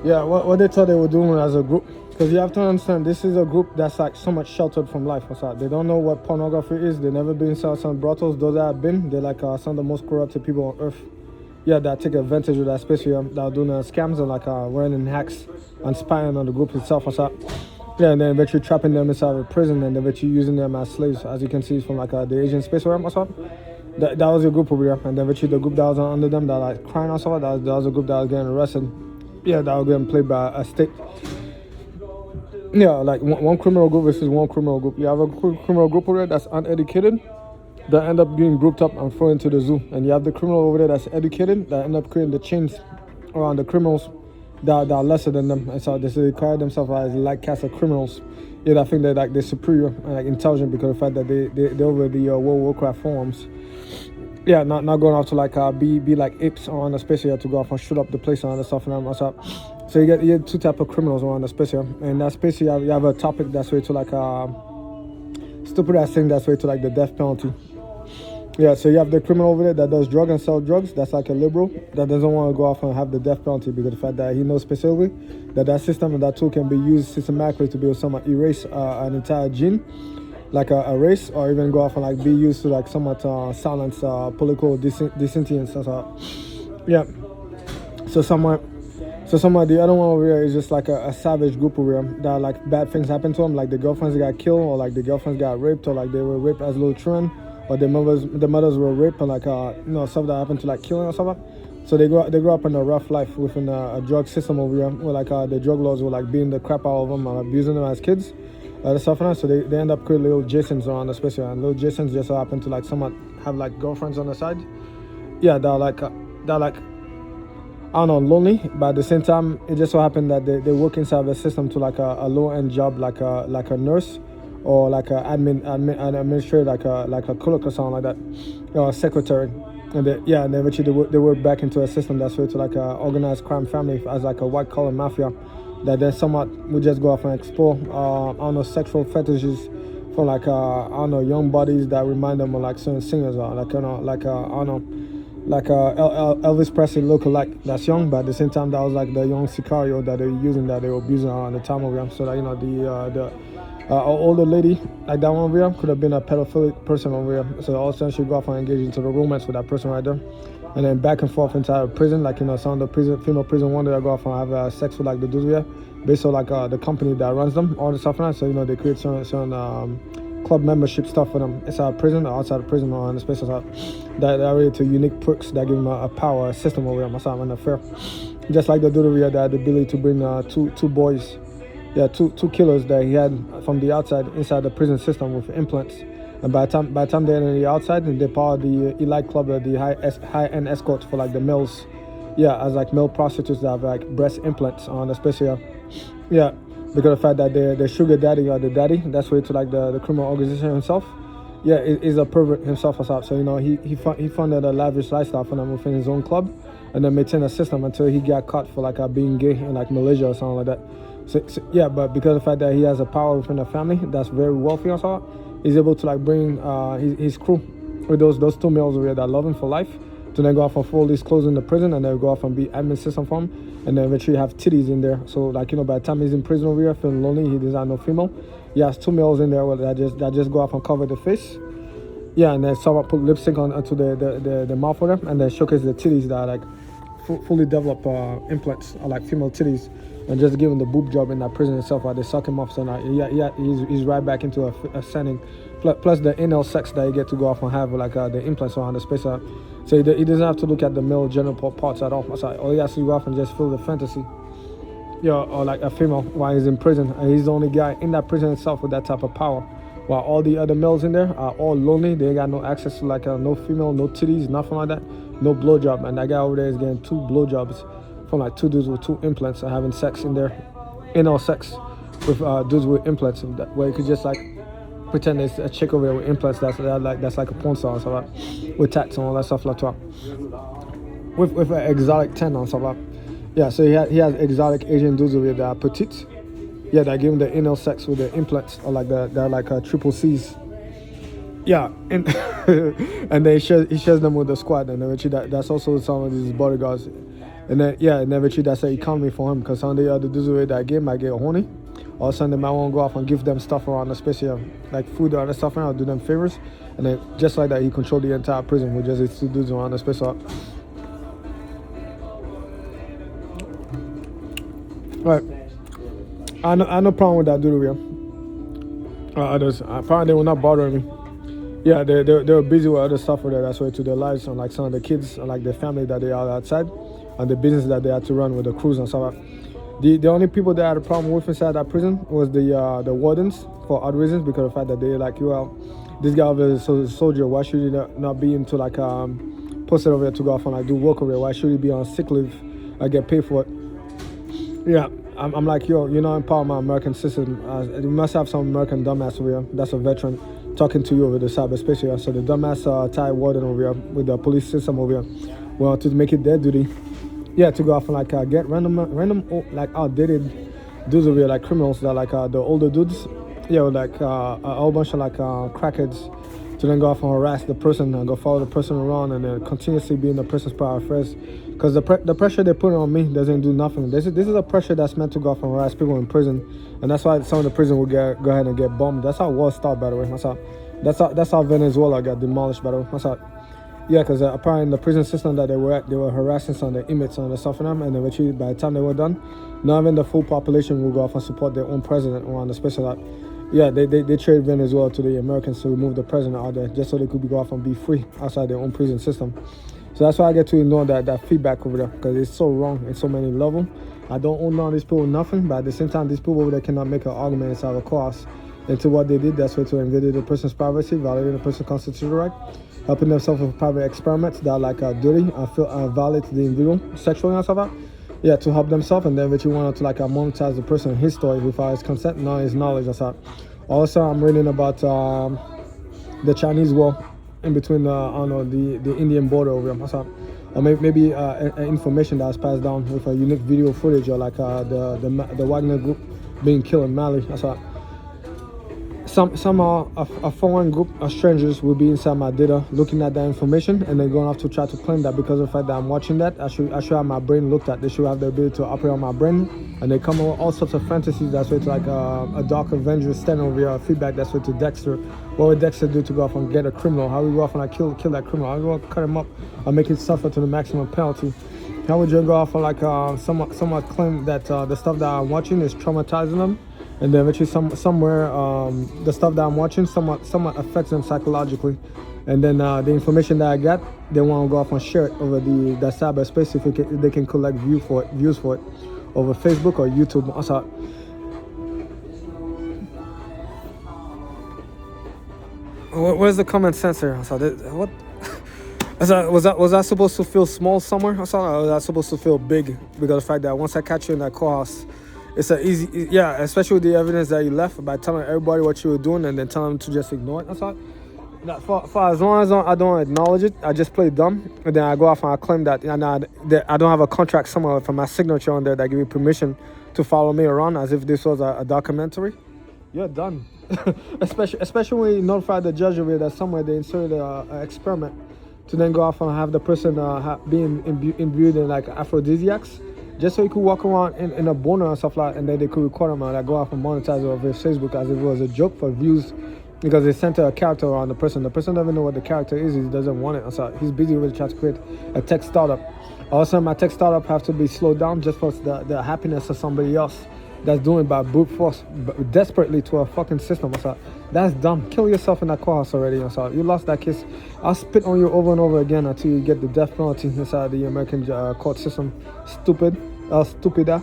Yeah, what they thought they were doing as a group. Because you have to understand, this is a group that's like so much sheltered from life. They don't know what pornography is. They never been inside some brothels. Those that have been, they're like some of the most corrupted people on earth. Yeah, that take advantage of that space here. That are doing scams and like running hacks and spying on the group itself. Yeah, and then eventually trapping them inside of a prison and eventually using them as slaves, as you can see from like the Asian space realm. That was your group over here, and then eventually the group that was under them that like crying or something. That was a group that was getting arrested. Yeah, that was getting played by a state. Yeah, like one criminal group versus one criminal group. You have a criminal group over there that's uneducated, that end up being grouped up and thrown into the zoo. And you have the criminal over there that's educated, that end up creating the chains around the criminals that are lesser than them. And so they call themselves as like cast of criminals. Yeah, I think they're superior and like intelligent because of the fact that they're over the World of Warcraft forums. Yeah, not going off to like be like apes on the space here to go off and shoot up the place and stuff and what's up. So you get two type of criminals around the space here, and that space here you have a topic that's way to like stupid ass thing that's way to like the death penalty. Yeah, so you have the criminal over there that does drug and sell drugs. That's like a liberal that doesn't want to go off and have the death penalty because of the fact that he knows specifically that system and that tool can be used systematically to be able to somewhat erase an entire gene, like a race, or even go off and like be used to like somewhat silence political dissentients. Yeah. So somewhat the other one over here is just like a savage group over here that like bad things happen to them, like the girlfriends got killed, or like the girlfriends got raped, or like they were raped as little children, or the mothers were raped, and like stuff that happened to like killing or something. So they grow up in a rough life within a drug system over here, where like the drug laws were like beating the crap out of them and abusing them as kids. The stuff and that. So they end up creating little Jasons around the space here, and little Jasons just so happen to like somewhat have like girlfriends on the side. Yeah, they're like I don't know, lonely, but at the same time, it just so happened that they work inside the system to like a low-end job, like a nurse, or like an an administrator, like a clerk or something like that, or a secretary. And and eventually they work back into a system that's way to like a organized crime family as like a white-collar mafia that then somewhat would just go off and explore, I don't know, sexual fetishes for like I don't know, young bodies that remind them of like certain singers, or like I don't know, like Elvis Presley lookalike that's young, but at the same time that was like the young Sicario that they were using, that they were abusing around the time over here. So that the older lady like that one over here could have been a pedophilic person over here. So all of a sudden she'd go off and engage into the romance with that person right there, and then back and forth inside prison, like some of the female prison one that go off and have sex with like the dudes here, based on like the company that runs them, all the stuff like that. So they create certain club membership stuff for them inside prison or outside of prison or in the spaces that are related to unique perks that give them a power system over them or something affair. Just like the dude over here that had the ability to bring two boys, two killers that he had from the outside inside the prison system with implants. And by the time they're on the outside, and they're part of the elite club, the high-end escorts for like the males, as like male prostitutes that have like breast implants on, especially, because of the fact that the sugar daddy or the daddy, that's way to like the criminal organization himself, is a pervert himself or something. So he funded a lavish lifestyle for them within his own club, and then maintained a system until he got caught for like being gay in like Malaysia or something like that. So but because of the fact that he has a power within the family that's very wealthy or something, he's able to like bring his crew with those two males over here that love him for life, to then go off and fold these clothes in the prison, and then go off and be admin system for him, and then eventually have titties in there. So like by the time he's in prison over here feeling lonely, he does not know female. He has two males in there that just go off and cover the face. And then someone put lipstick onto the mouth for them, and then showcase the titties that are like fully developed implants, or like female titties, and just give him the boob job in that prison itself while they suck him off. So now he's right back into a setting. Plus the anal sex that you get to go off and have like the implants around the space. So he doesn't have to look at the male genital parts at all. So all he has to go off and just feel the fantasy. Or like a female while he's in prison. And he's the only guy in that prison itself with that type of power. While all the other males in there are all lonely. They ain't got no access to like no female, no titties, nothing like that. No blowjob. And that guy over there is getting 2 blowjobs from like 2 dudes with 2 implants and having sex in there. Anal sex with dudes with implants. Where you could just like pretend there's a chick over there with implants that's like a porn star or something, with tats and all that stuff like that, with an exotic 10 on something. So he has exotic Asian dudes over here that are petite, that give him the anal sex with the implants, or like they're like triple C's. And and then he shares them with the squad, and eventually that's also some of these bodyguards. And then yeah, and eventually that's an economy for him because some of the other dudes with that game might get horny. All of a sudden they might want to go off and give them stuff around, especially like food or other stuff around, do them favors. And then just like that, he controlled the entire prison with just his two dudes around, especially. Right. I no problem with that dude over here. Others, apparently they were not bothering me. Yeah, they were busy with other stuff with that. That's why to their lives and like some of the kids and like their family that they are outside and the business that they had to run with the crews and stuff. The only people that had a problem with inside that prison was the wardens for odd reasons because of the fact that they like, well, this guy over there is a soldier. Why should he not be into like posted over there to go off and like do work over there? Why should he be on sick leave and get paid for it? Yeah, I'm like, yo, you're not in part of my American system. You must have some American dumbass over here that's a veteran talking to you over the cyberspace. So the dumbass Thai warden over here with the police system over here, well, to make it their duty, yeah, to go off and like get random like outdated dudes over here, like criminals that like the older dudes, yeah, with like a whole bunch of like crackheads, to then go off and harass the person and go follow the person around and then continuously be in the person's power first. Because the pressure they put on me doesn't do nothing. This is a pressure that's meant to go off and harass people in prison, and that's why some of the prison will go ahead and get bombed. That's how war started, by the way. That's how Venezuela got demolished, by the way. That's how. Yeah, because apparently in the prison system that they were at, they were harassing some of the inmates and the stuff in them, and eventually by the time they were done, not even the full population will go off and support their own president around, especially like, yeah, they trade Venezuela to the Americans to remove the president out there just so they could go off and be free outside their own prison system. So that's why I get to ignore that feedback over there because it's so wrong in so many levels. I don't owe none of these people nothing, but at the same time, these people over there cannot make an argument inside of course into what they did. That's way to invade the person's privacy, violating the person's constitutional right, helping themselves with private experiments that are like dirty and violate the individual sexually and stuff like that. Yeah, to help themselves, and then if you want to like monetize the person in his story without his consent, not his knowledge. That's how. Also, I'm reading about the Chinese war in between I don't know, the Indian border over here. That's how. Or maybe information that was passed down with a unique video footage or like the Wagner group being killed in Mali. That's how. A foreign group of strangers will be inside my data looking at that information and then going off to try to claim that because of the fact that I'm watching that, I should have my brain looked at. They should have the ability to operate on my brain, and they come up with all sorts of fantasies that's way to like a Dark Avenger standing over here, feedback that's way to Dexter. What would Dexter do to go off and get a criminal? How would we go off and like kill that criminal? How would we cut him up and make it suffer to the maximum penalty? How would you go off and like somewhat claim that the stuff that I'm watching is traumatizing them? And then eventually somewhere the stuff that I'm watching somewhat affects them psychologically, and then the information that I got, they want to go off and share it over that cyberspace if they can collect views for it over Facebook or YouTube. Also, where's the comment sensor? What? Was that supposed to feel small somewhere? Was that supposed to feel big because of the fact that once I catch you in that courthouse, it's an easy, yeah, especially with the evidence that you left by telling everybody what you were doing and then telling them to just ignore it. That's all. For as long as I don't acknowledge it, I just play dumb, and then I go off and I claim that I don't have a contract somewhere for my signature on there that give you permission to follow me around as if this was a documentary. You're done. especially when you notify the judge of it that somewhere they inserted an experiment to then go off and have the person being imbued in like aphrodisiacs, just so he could walk around in a boner and stuff like that, and then they could record him and like go off and monetize it over Facebook as if it was a joke for views because they sent a character around the person. The person doesn't know what the character is, he doesn't want it. So he's busy with trying to create a tech startup. Also, my tech startup have to be slowed down just for the happiness of somebody else that's doing it by brute force, desperately to a fucking system. So that's dumb. Kill yourself in that courthouse already. So you lost that case. I'll spit on you over and over again until you get the death penalty inside the American court system. Stupid. Stupida.